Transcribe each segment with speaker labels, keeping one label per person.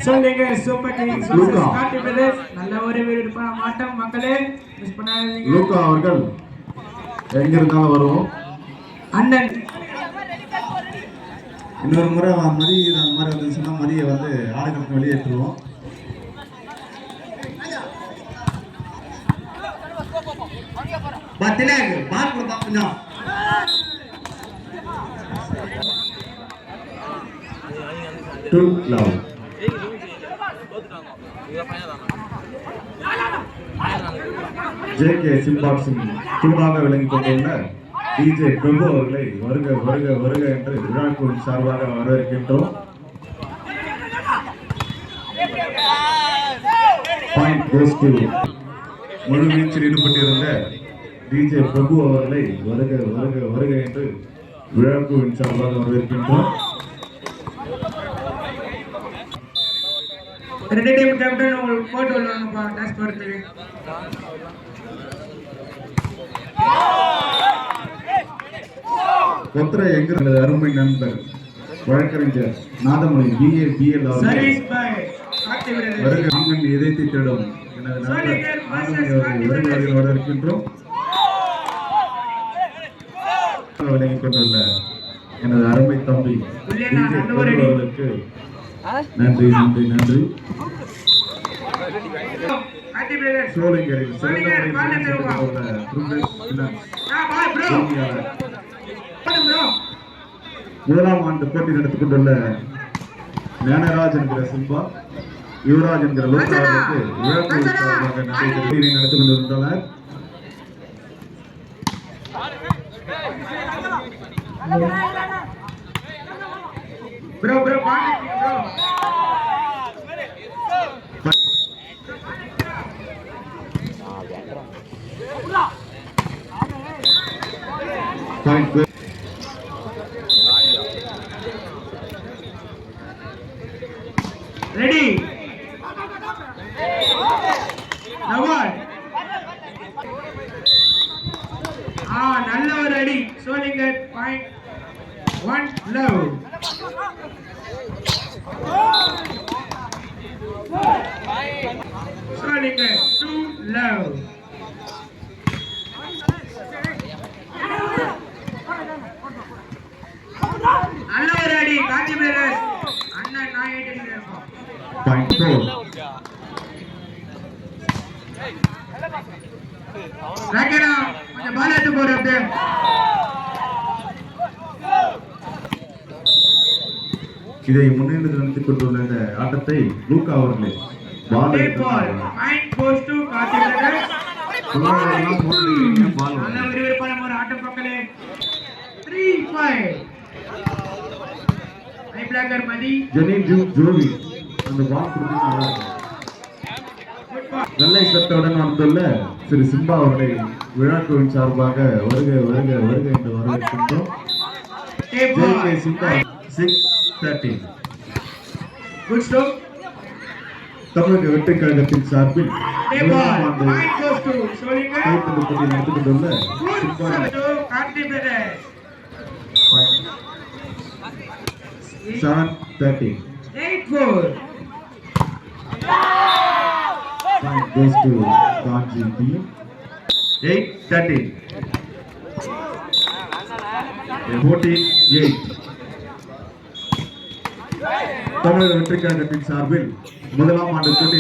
Speaker 1: சொல்லுங்க super Kings காட்டி brothers நல்ல ஒரு விருப்பமான ஆட்டம் மக்களே மிஸ் பண்ணாதீங்க.
Speaker 2: லூகா அவர்கள் எங்க இருந்தாலும் வருவோம்.
Speaker 1: அண்ணன்
Speaker 2: இன்னொரு முறை மதி அந்த மாதிரி வந்து சொன்னா மதியை வந்து ஆடுகளுக்கு வெளியேற்றுவோம். பத்தில பால் கொடுத்தா கொஞ்சம் டூ லவ் ஜேகே சிம்பாக்சிங் தூணாக விளங்கிக் கொண்டுள்ள டிஜே பிரபு அவர்களை வருக வருக வருக என்று விழாக்குழுவின் சார்பாக வரவேற்கின்றோம். முழு வீச்சில் ஈடுபட்டிருந்த டிஜே பிரபு அவர்களை வருக வருக வருக என்று விழாக்குழுவின் சார்பாக வரவேற்கின்றோம்.
Speaker 1: ரெண்டு டீம் கேப்டன் உங்களுக்கு போட்டு வருவாங்கப்பா டாஸ் போடுறதுக்கு.
Speaker 2: கொத்திர எங்க அருமை நண்பர் வழக்கறிஞர் நாதமணி BA BL அவர்கள் இதயத்தை தேடும் எனது நண்பர் நாதமணி அவர்கள் வரவேற்கின்றோம். வழங்கிக் கொண்டுள்ள எனது அருமை தம்பி அவர்களுக்கு நன்றி நன்றி நன்றி. சோலைங்கரில் முதலாம் ஆண்டு போட்டி நடத்திக் கொண்டுள்ள ஞானராஜ் என்கிற சிம்பா, யுவராஜ் என்கிற லோகராஜுக்கு நன்றி நடத்திக் கொண்டிருந்தனர்.
Speaker 1: bro bro
Speaker 2: point
Speaker 1: ready nawal நல்ல ஒரு அடி Sholinghur point 1 love. Solinger 2 love. நல்ல ஒரு அடி காட்டி பிரதர்ஸ் அண்ணன் நான் ஏட்டிங்க இருக்கோம்.
Speaker 2: point 4
Speaker 1: ராகேனா கொஞ்சம் பால் எடுத்து போற அப்படியே.
Speaker 2: இதை முன்னெடுத்து நடத்திக் கொண்டுள்ள இந்த ஆட்டத்தை லூகா அவர்களே பால்
Speaker 1: பாயிண்ட் கோஸ் டு காட்டி பிரதர்ஸ். நல்ல விறுவிறுப்பான ஒரு ஆட்டம் பக்கலே 3-5. ஐ பிளாக்கர் மதி
Speaker 2: ஜெனி ஜோவி அந்த பால் கொடுத்தா நல்ல சத்தவுடன் வந்துள்ள திரு சிம்பா அவர்களை விழாக்குழுவின் சார்பாக வருக வருக வருக என்று வரவேற்கின்றோம். JK Simba 6-13.
Speaker 1: Good stop.
Speaker 2: தமிழக வெற்றி கழகத்தின் சார்பில்
Speaker 1: நடத்திக் கொண்டுள்ள காட்டி brothers
Speaker 2: 7-13.
Speaker 1: 8-4.
Speaker 2: Point goes to Ganji team. 8-13. 48. தமிழக வெற்றி கழகத்தின் சார்பில் முதலாம் ஆண்டு போட்டி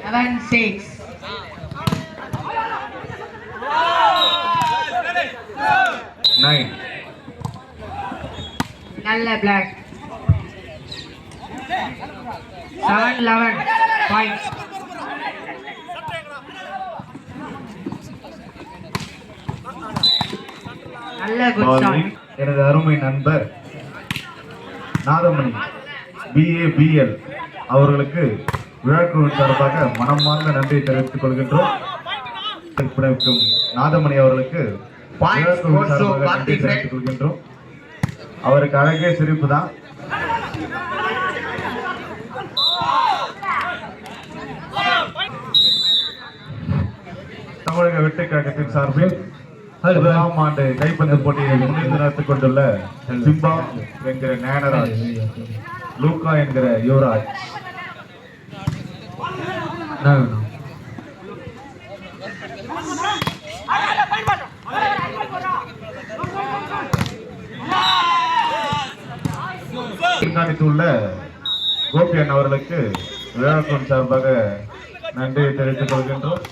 Speaker 1: 11-6. நல்ல பிளாக் 7-11 பாயிண்ட்ஸ். நல்ல குட் ஷாட்.
Speaker 2: எனது அருமை நண்பர் நாதமணி BA BL அவர்களுக்கு விழாக்குழுவின் சார்பாக மனமார்ந்த நன்றியை தெரிவித்துக் கொள்கின்றோம். நாதமணி அவர்களுக்கு தெரிவித்துக் கொள்கின்றோம். அவருக்கு அழகே சிரிப்பு தான். தமிழக வெற்றி கழகத்தின் சார்பில் முதலாம் ஆண்டு கைப்பந்து போட்டியை முன்னின்று நடத்திக் கொண்டுள்ள சிம்பா என்கிற ஞானராஜ், லூக்கா என்கிற யுவராஜ், கண்காணித்துள்ள கோபியன் அவர்களுக்கு விழாக்குழு சார்பாக நன்றியை தெரிவித்துக் கொள்கின்றோம்.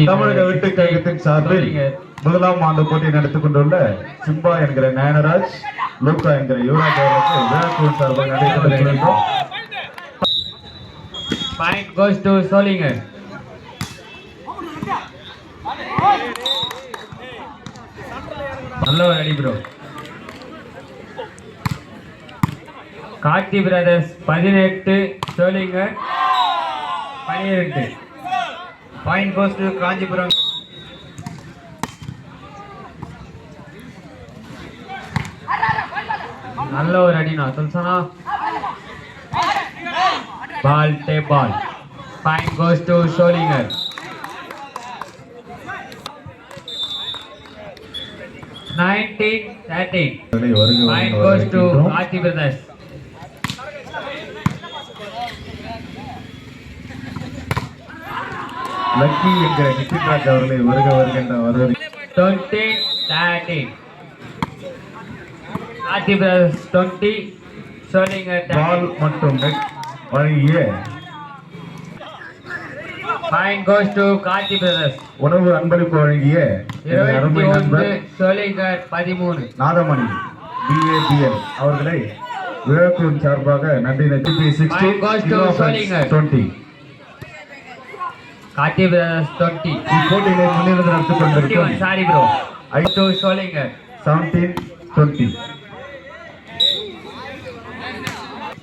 Speaker 2: தமிழக வெற்றி கழகத்தின் சார்பில் முதலாம் ஆண்டு போட்டியை நடத்திக் கொண்டுள்ள சிம்பா என்கிற ஞானராஜ், லூக்கா என்கிற யுவராஜ் அவர்களுக்கு விழாக்குழு சார்பாக நன்றி தெரிவித்துக் கொள்கின்றோம்.
Speaker 1: Point goes to Solinger. நல்ல ஒரு அடி bro. Karthi brothers 18, Sholinghur 12. Point goes to Kanchipuram. நல்ல ஒரு அடினா சொல்சனா. Ball, tape ball. Point goes to Solinger. 19-13. Point goes to Karthi Brothers.
Speaker 2: Lucky என்கிற நிதின்ராஜ் அவர்களை வருகின்ற வரவேற்று
Speaker 1: 20-13. Karthi Brothers 20, Solinger 13.
Speaker 2: பால் மற்றும் நெட் வழங்கிய
Speaker 1: Point goes to Karthi Brothers.
Speaker 2: உணவு அன்பளிப்பு வழங்கிய எனது அருமை
Speaker 1: 21,
Speaker 2: நண்பர்
Speaker 1: Solinger 13.
Speaker 2: நாதமணி BABL அவர்களை விழாக்குழுவின் சார்பாக நன்றி.
Speaker 1: Point goes to Solinger.
Speaker 2: 20.
Speaker 1: Karthi Brothers 20.
Speaker 2: இப்போட்டியினை முன்னிருந்து நடத்திக்
Speaker 1: 21,
Speaker 2: கொண்டிருக்கும்
Speaker 1: sorry bro. To Solinger.
Speaker 2: 17-20.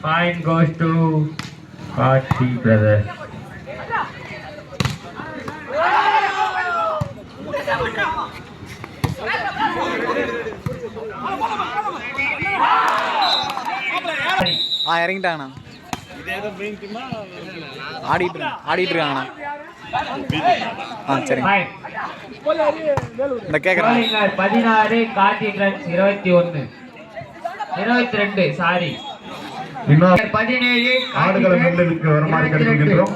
Speaker 1: Point goes to Karthi Brothers.
Speaker 3: இறங்கிட்டாங்கண்ணா. ஆடிட்டு இருக்காங்கண்ணா. சரி இந்த கேட்குறேன்.
Speaker 1: Solinger 16, Karthi Brothers 21. 22, சாரி.
Speaker 2: இன்னும்
Speaker 1: 17,
Speaker 2: ஆடுகளை முன்னிலைக்கு வருமாறு கேட்டுக்கொள்கின்றோம்.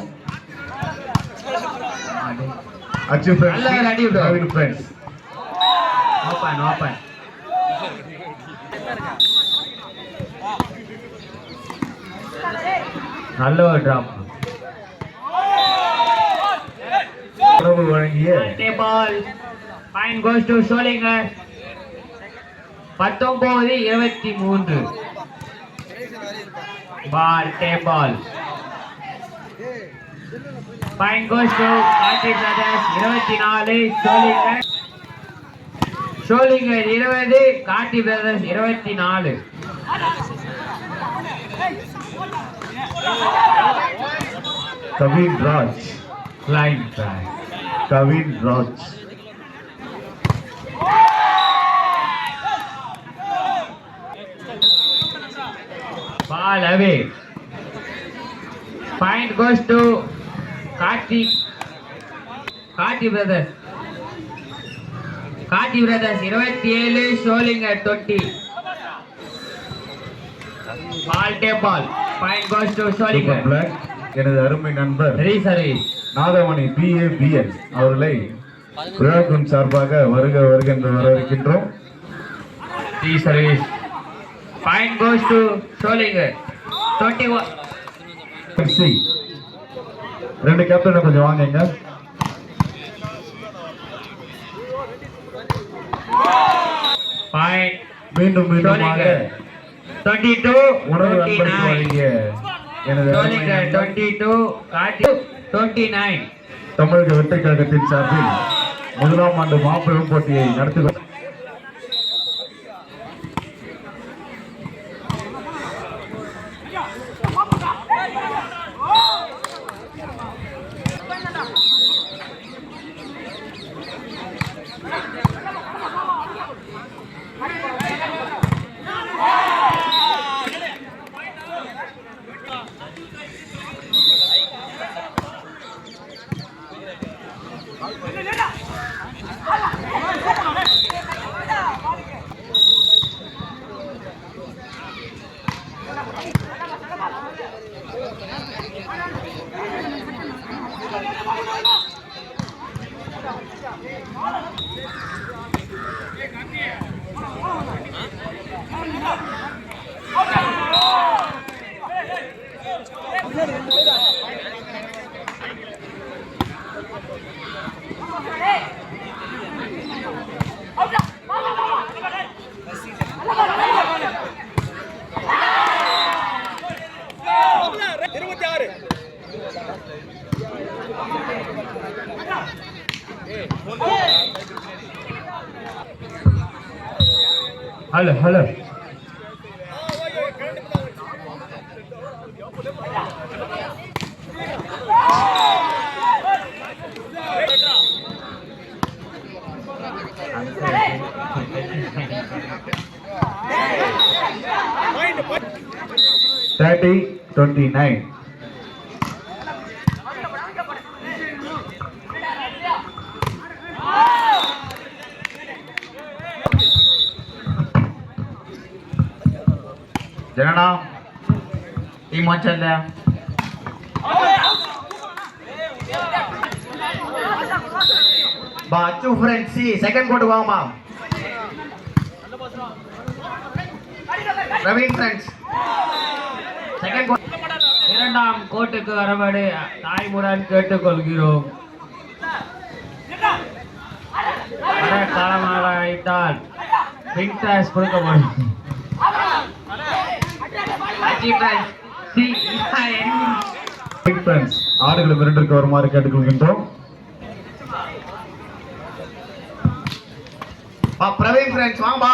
Speaker 2: அச்சு
Speaker 1: நல்ல ஒரு அடி bro.
Speaker 2: Friends
Speaker 1: Open. நல்ல ஒரு டிராப்.
Speaker 2: உணவு வழங்கிய
Speaker 1: பால். Point goes to Solinger. 19-23. Ball, tape ball. Point goes to Karthi Brothers 24, Solinger. Solinger 20, Karthi Brothers 24.
Speaker 2: Kavin Raj,
Speaker 1: Line back.
Speaker 2: Kavin Raj,
Speaker 1: Ball away. Point goes to Karthi Brothers. Karthi Brothers 27, Solinger 20. Ball, tape ball. Point goes to Solinger.
Speaker 2: Super block எனது அருமை நண்பர்
Speaker 1: Reserve.
Speaker 2: நாதமணி BABL அவர்களை விழாக்குழுவின் சார்பாக வருகின்ற வரவேற்கின்றோம்.
Speaker 1: Reserve. Point goes to Solinger 21.
Speaker 2: C ரெண்டு captain கொஞ்சம் வாங்குங்க.
Speaker 1: Point
Speaker 2: மீண்டும்
Speaker 1: Solinger 22,
Speaker 2: உணவு அன்பளிப்பு
Speaker 1: 29.
Speaker 2: வழங்கிய எனது அருமை
Speaker 1: Solinger
Speaker 2: நண்பர்
Speaker 1: 22, Karthi 29.
Speaker 2: தமிழக வெற்றி கழகத்தின் சார்பில் முதலாம் ஆண்டு மாபெரும் போட்டியை நடத்தி
Speaker 1: hello
Speaker 2: thirty 29. Janana team watch இல்ல பா two friends C second court வாங்கமா ரவீன் ஃப்ரெண்ட்ஸ் செகண்ட் கோட்
Speaker 1: இரண்டாம் கோட்டுக்கு வரும்படி தாய்முடன் கேட்டுக்கொள்கிறோம். காலமாக ஆயிட்டால் பிங்க் டாஸ் கொடுக்கப்படும்.
Speaker 2: ஆடுகளும் இரண்டிற்கு வருமாறு கேட்டுக்கொள்கின்றோம். பிரவீன் ஃப்ரெண்ட்ஸ் வாங்க